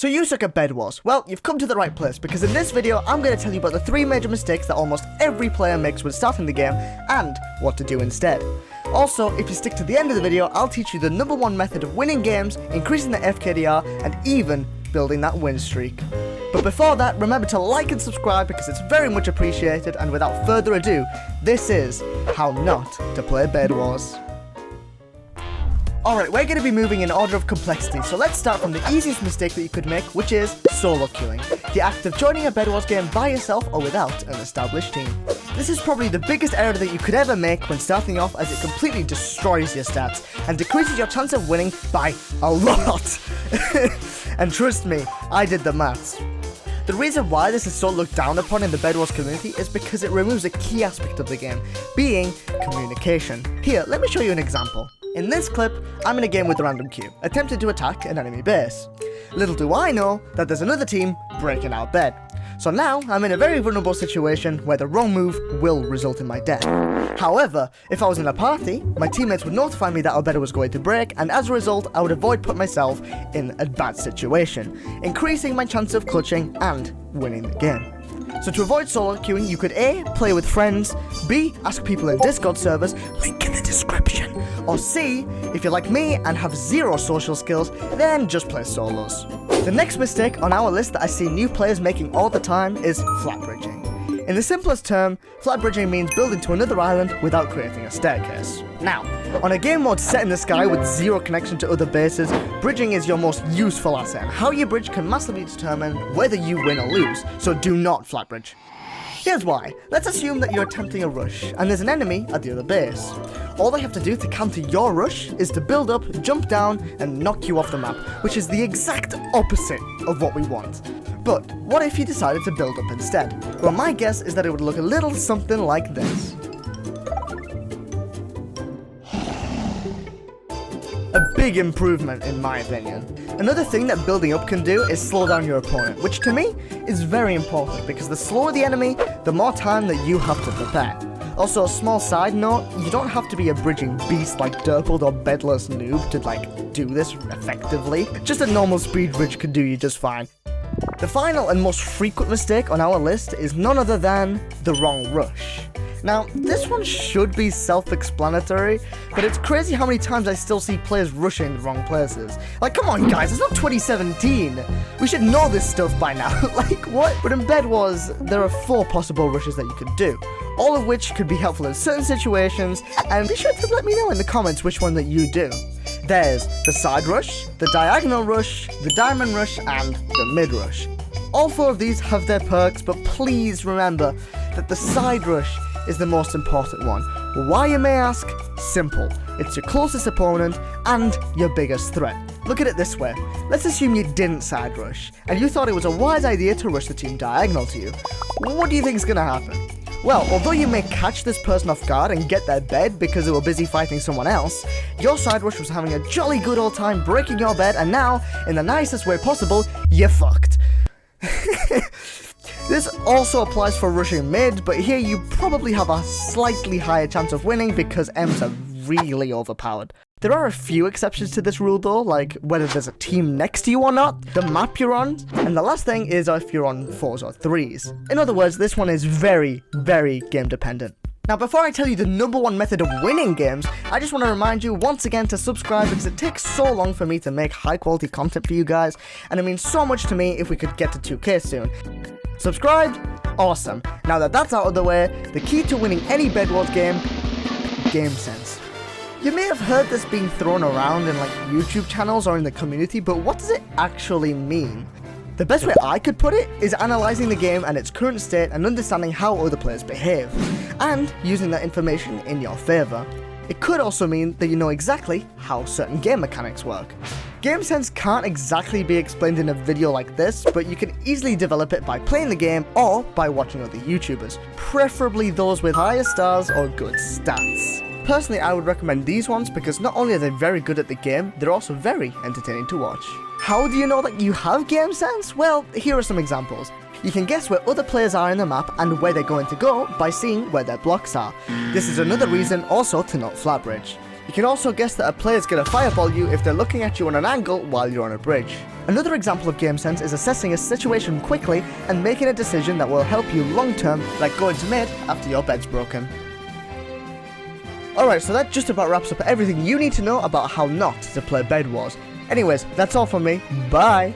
So you suck at Bedwars. Well, you've come to the right place, because in this video I'm going to tell you about the 3 major mistakes that almost every player makes when starting the game, and what to do instead. Also, if you stick to the end of the video, I'll teach you the #1 method of winning games, increasing the FKDR, and even building that win streak. But before that, remember to like and subscribe because it's very much appreciated, and without further ado, this is how not to play Bedwars. Alright, we're going to be moving in order of complexity, so let's start from the easiest mistake that you could make, which is solo queuing. The act of joining a Bedwars game by yourself or without an established team. This is probably the biggest error that you could ever make when starting off, as it completely destroys your stats and decreases your chance of winning by a lot. And trust me, I did the maths. The reason why this is so looked down upon in the Bedwars community is because it removes a key aspect of the game, being communication. Here, let me show you an example. In this clip, I'm in a game with a random queue, attempting to attack an enemy base. Little do I know that there's another team breaking our bed. So now, I'm in a very vulnerable situation where the wrong move will result in my death. However, if I was in a party, my teammates would notify me that our bed was going to break, and as a result, I would avoid putting myself in a bad situation, increasing my chance of clutching and winning the game. So to avoid solo queuing, you could A, play with friends, B, ask people in Discord servers, link in the description, or C, if you're like me and have zero social skills, then just play solos. The next mistake on our list that I see new players making all the time is flat bridging. In the simplest term, flat bridging means building to another island without creating a staircase. Now, on a game mode set in the sky with zero connection to other bases, bridging is your most useful asset, and how you bridge can massively determine whether you win or lose, so do not flat bridge. Here's why. Let's assume that you're attempting a rush, and there's an enemy at the other base. All they have to do to counter your rush is to build up, jump down, and knock you off the map, which is the exact opposite of what we want. But what if you decided to build up instead? Well, my guess is that it would look a little something like this. A big improvement in my opinion. Another thing that building up can do is slow down your opponent, which to me is very important because the slower the enemy, the more time that you have to prepare. Also, a small side note, you don't have to be a bridging beast like Derpled or Bedless Noob to do this effectively. Just a normal speed bridge could do you just fine. The final and most frequent mistake on our list is none other than the wrong rush. Now, this one should be self-explanatory, but it's crazy how many times I still see players rushing the wrong places. Like, come on guys, it's not 2017! We should know this stuff by now, like what? But in Bedwars, there are 4 possible rushes that you could do, all of which could be helpful in certain situations, and be sure to let me know in the comments which one that you do. There's the side rush, the diagonal rush, the diamond rush, and the mid rush. All 4 of these have their perks, but please remember that the side rush is the most important one. Why, you may ask? Simple. It's your closest opponent and your biggest threat. Look at it this way. Let's assume you didn't side rush, and you thought it was a wise idea to rush the team diagonal to you. What do you think is going to happen? Well, although you may catch this person off guard and get their bed because they were busy fighting someone else, your side rush was having a jolly good old time breaking your bed, and now, in the nicest way possible, you're fucked. This also applies for rushing mid, but here you probably have a slightly higher chance of winning because M's are really overpowered. There are a few exceptions to this rule though, like whether there's a team next to you or not, the map you're on, and the last thing is if you're on 4s or 3s. In other words, this one is very, very game dependent. Now, before I tell you the #1 method of winning games, I just want to remind you once again to subscribe because it takes so long for me to make high quality content for you guys, and it means so much to me if we could get to 2K soon. Subscribed? Awesome. Now that that's out of the way, the key to winning any Bedwars game, game sense. You may have heard this being thrown around in YouTube channels or in the community, but what does it actually mean? The best way I could put it is analysing the game and its current state and understanding how other players behave, and using that information in your favour. It could also mean that you know exactly how certain game mechanics work. Game sense can't exactly be explained in a video like this, but you can easily develop it by playing the game or by watching other YouTubers, preferably those with higher stars or good stats. Personally, I would recommend these ones because not only are they very good at the game, they're also very entertaining to watch. How do you know that you have game sense? Well, here are some examples. You can guess where other players are in the map and where they're going to go by seeing where their blocks are. This is another reason also to not flat bridge. You can also guess that a player's gonna fireball you if they're looking at you on an angle while you're on a bridge. Another example of game sense is assessing a situation quickly and making a decision that will help you long term, like going to mid after your bed's broken. Alright, so that just about wraps up everything you need to know about how not to play Bedwars. Anyways, that's all from me. Bye!